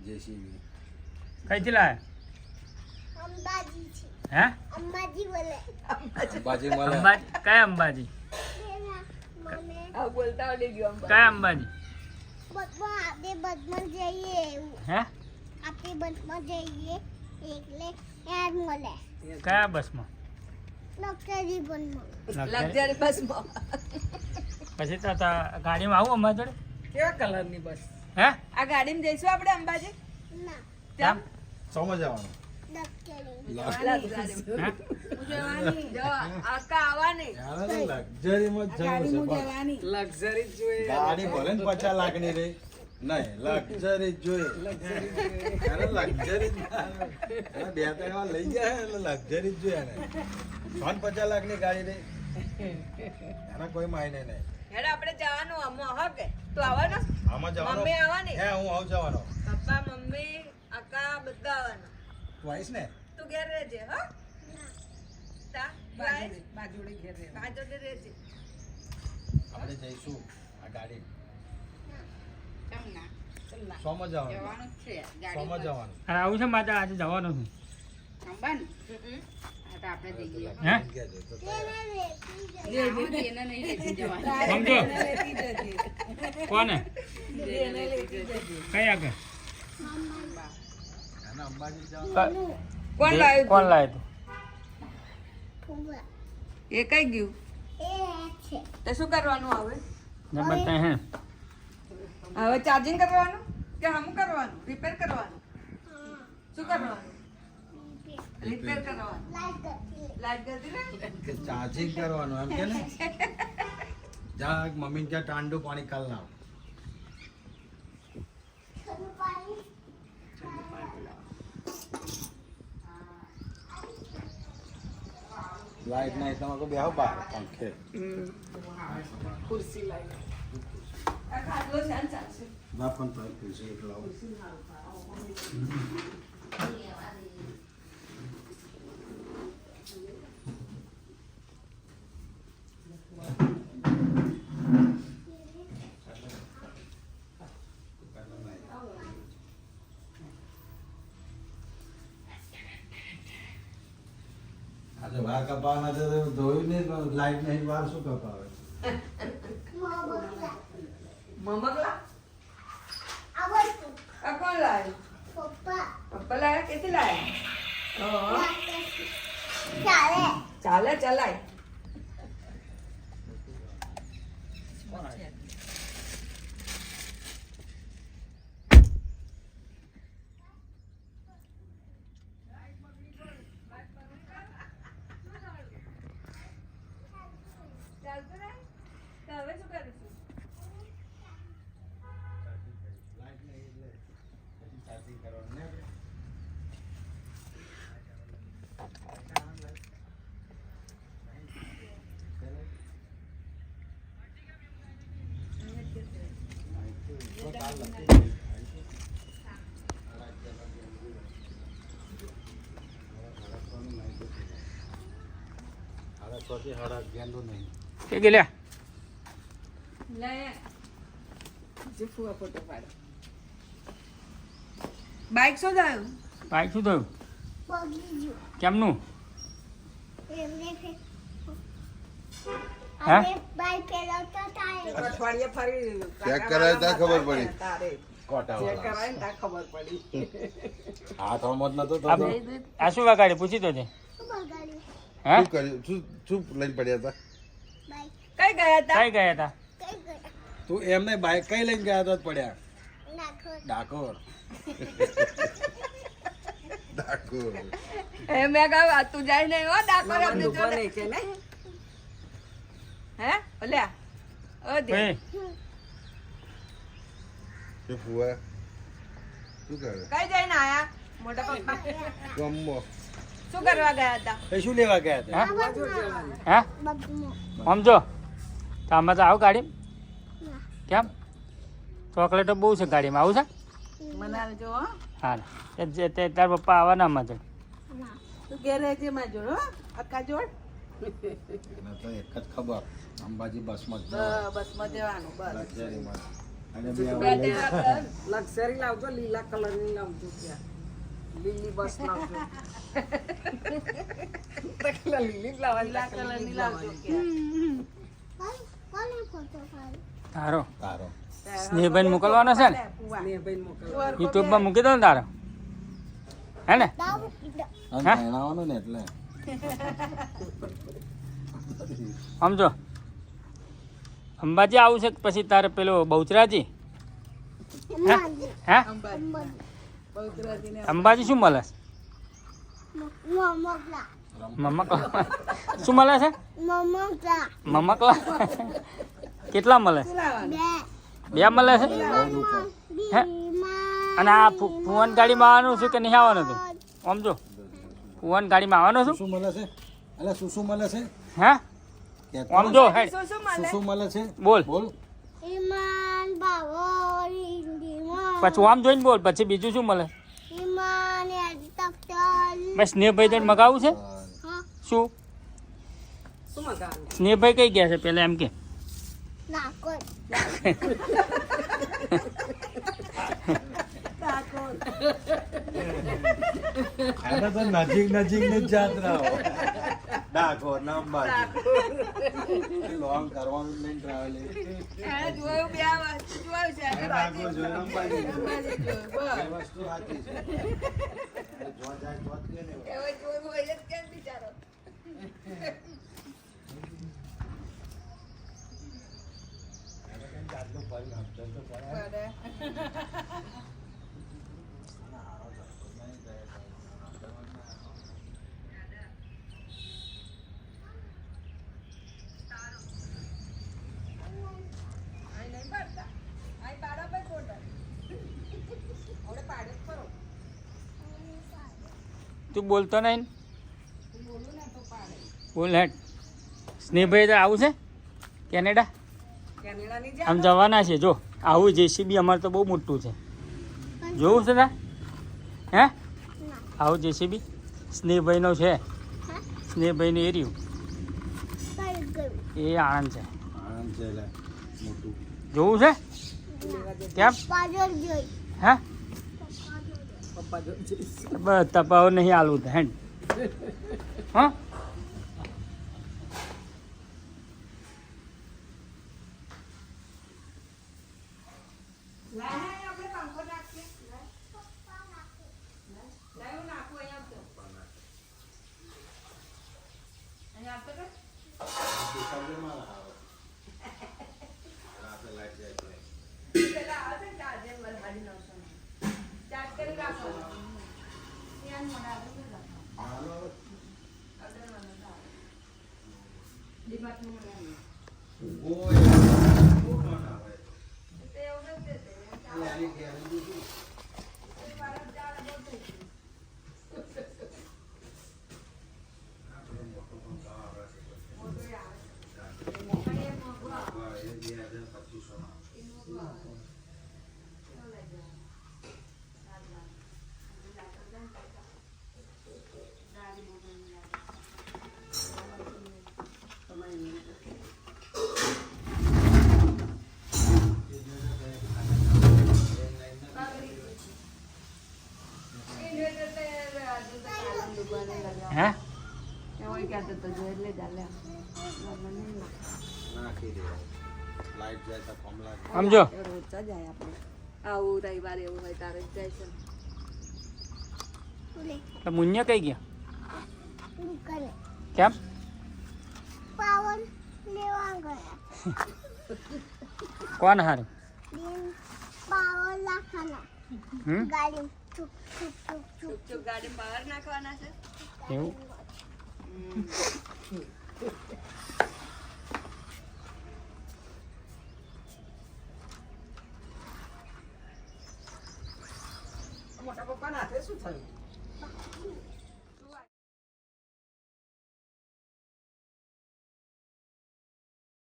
JCB કઈથી લાયા? અંબાજી છે. હે? અંબાજી બોલે. અંબાજી મળે અંબાજી? કયા અંબાજી? મને આ બોલતા આવડી ગયો અંબા. કયા અંબાજી? બસમાં આપણે બસમાં જઈએ એવું. હે? આપણે બસમાં જઈએ એટલે યાદ મળે. કયા બસમાં? લક્ષરી બસમાં. લક્ઝરી બસમાં. પછી તો ગાડીમાં આવું અમારી જોડે? કેવા કલરની બસ? હે? આ ગાડીમાં જઈશું આપણે અંબાજી? ના કેમ? સોમાં જવાનું લક્ષરી. હે? જો, આકા આવવાની. લક્ઝરીમાં જ જવું છે લક્ઝરી જોઈએ. ગાડી ભલે ને 50 લાખની રહી નહીં લક્ઝરી જ જોઈએ અરે લક્ઝરી બે ત્રણ વાર લઈ જાય એટલે લક્ઝરી જ જોઈએ એને 50 લાખની ગાડી રહી એના કોઈ માયને નહીં હેડ આપણે જવાનું આમાં હો કે તું આવવાનો? આમાં જવાનું મમ્મી આવવાની? હે હું આવું જવાનો પપ્પા મમ્મી આકા બધા આવવાના. તું આવીશ ને તું ઘેર રહેજે હો. તા બાજુડે રહેજે. આપણે જઈશું આ ગાડી સોમાં જવાનું સોમાં જવાનું અરે આવું છે માતા આજે જવાનું છું. હે? સમજો કોને? કઈ આગળ? અને અંબાજી જવાનું કોણ લાવ્યું? કોણ લાવ્યું તું? ફુવા. એ કઈ ગયું? એ છે. તો શું કરવાનું હવે? નંબર ત્યાં હે? હવે ચાર્જિંગ કરવાનું કે હમું કરવાનું? રિપેર કરવાનું? શું કરવાનું? રિપેર કરવાનું. લાઈટ ગતી ને? કે ચાર્જિંગ કરવાનું એમ કે ને જા મમ્મીને ત્યાં ટાંડું પાણી કાલ લાવ ઠંડુ પાણી. લાઈટ નહીં તમારે તો બેહો બહાર પંખે ખુરશી લાવી. આ ખાટલો છે ને ચાલશે. ના પણ તો ખુરશી એક લાવો આજે વાર કપાવાના છે તો ધોયું નહીં પણ લાઈટ નહીં વાર શું કપાવે મોબકલા. મમકલા? આ વસ્તુ. આ કોણ લાવ્યું? પપ્પા. પપ્પા લાવ્યા? કેટલી લાવ્યા? ચાલે. ચાલે ચલાય. ચાલતું નહીં? તો હવે શું કરીશું? લાઈટ નહીં એટલે પછી ચાર્જિંગ કરવાનું ને કે ગયેલા? લે જે ફુવા ફોટો પાડો. બાઈક શું થયું? બાઈક શું થયું? બગી ગયું. કેમનું? એમને હે? અમે બાઈ પેલાવતા ટાયર. અઠવાડિયે ફરી ચેક કરાય ત્યાં ખબર પડી. તારે કોટા ચેક કરાય ને ત્યાં ખબર પડી. હાથ હોમત નતો તો આ શું વગાડ્યું? પૂછી તો છે. શું બગાડ્યું? હે? શું કર્યું શું લઈને પડ્યા હતા બાઈ કઈ ગયા હતા? કઈ ગયા હતા? કઈ ગયા? તું એમને બાઈક કઈ લઈને ગયા હતા પડ્યા નાખો. ડાકોર ડાકોર એ મેં કહ્યું તું જાય નહીં હો ડાકોર એમ દીધો ને. હે ઓલ્યા ઓ દે કઈ? શું ફુવા શું કરે કઈ જઈને આયા મોટા પપ્પા? ગમો શું કરવા ગયા હતા? એ શું લેવા ગયા હતા હે? બગમાં. હે? બગમાં. સમજો તો આમાં તો આવું ગાડી ના. કેમ? ચોકલેટો બહુ છે ગાડીમાં, આવું છે? મનાલ જો હો. હા તાર પપ્પા આવવાના આમાં તો. ના. તું ઘેર રહેજે માં જોડ હો અક્કા જોડ. એને તો એક જ ખબર અંબાજી બસમાં જ બસમાં જવાનું બસ. લક્ઝરીમાં અને બે બે આવા લઈ ટેરા લક્ઝરી લાવજો, લીલા કલરની લાવજો ત્યાં. લીલી બસ લાવજો. પેલા લીલી જ લાવવાની, લીલા કલરની લાવજો કે કોને ફોટો પાડો? તારો તારો સ્નેહભાઈ મોકલવાનો છે ને સ્નેહભાઈ મોકલો. યુટ્યુબમાં મૂકી દો ને તારો હે ને દાવ આમ હા? પહેણાવાનું ને એટલે સમજો અંબાજી આવું છે કે પછી તારે પેલો બહુચરાજી માજી હે અંબાજી બહુચરાજીને અંબાજી શું મળે છે? મમકલા મમકલા શું મળે છે મમકલા મમકલા કેટલા મળે છે? બે બે મળે છે હે? અને આ ફુવન ગાડીમાં આવવાનું છે કે નહીં આવવાનું તું આમ જો ફુવન ગાડીમાં આવવાનું છું શું મળે છે અલે શું મળે છે હે કહેતો આમ જો હેડ શું મળે? શું મળે છે બોલ બોલ ઈમાન બાવો ઈંદીમાં પછી આમ જોઈને બોલ પછી બીજું શું મળે ઈમાન તખ્તલ બસ સ્નેહભાઈ તો મગાવું છે હા શું શું મગાવવાનું? સ્નેહભાઈ કઈ ગયા છે પેલા એમ કે નાકોર આને તો નજીક નજીક ની જ જાત્રા હોય ડાકોર ને અંબાજી લોંગ કરવાનું નહીં ટ્રાવેલિંગ એણે જોયું બે વસ્તુ જોયું છે અને ડાકોર જોયું અંબાજી જોયું. અંબાજી જોયું, બસ. એ વસ્તુ સાચી છે જો જાય તો જ કે નહીં હોય. એવો જોયું હોય જ કેમ બિચારો? એને કંઈ જાતનું ફરી નાખજો તો પડે. બરાબર. અહીં નહીં પાડતા. અહીં પાડો ભાઈ ફોટો. હવે પાડે જ ખરો. તું બોલતો નહીં ને? હું બોલું ને તો પાડે. બોલ હેડ સ્નેહભાઈ તો આવું છે કેનેડા કેનેડાની આમ જવાના છે જો આવું જેસીબી અમારે તો બહુ મોટું છે જોવું છે તા હે આવું જેસીબી સ્નેહભાઈનો છે સ્નેહભાઈનું એરિયું કઈ ગયું એ આણંદ છે આનંદ છે એટલે મોટું જોવું છે કેમ પાજર જોઈ હે પપ્પા જો જઈશ. બસ તપાવ નહીં આલું તો હેડ હા લાય ને આપણે પંખો નાખીએ. લાય. લાય હું નાખું અહીંયા આવતો. અહીંયા આવતો કે? પેલા આવે છે ને ચાર્જર વાળા હાડી નવસો નું. ચાર્જ કરી રાખો. ત્યાં મોડા આવે છે રાખો. અડધા વાળા તો આવે. ડિપાર્ટમેન્ટ માં આવે. તે એવું જ દેશે. વાળા ચાર બહુ થઈ ગયું. મોટું આવે. અહીં એક મોટું આવે. હે નાખી દે લાઈટ જાય તો કમ લાગે સમજો રોજ જાય આપણે. આવું રવિવારે એવું હોય તારે જ જાય છે. તો મુન્યા કઈ ગયા દુકાને કેમ પાવન લેવા ગયા કોણ હારું દિન પાવન લાખાના હમ ગાડી ચૂપ ચૂપ ચૂપ ચૂપ ચૂપ ગાડી બહાર નાખવાના છે. એવું મોટા પપ્પાના હાથે શું થયું?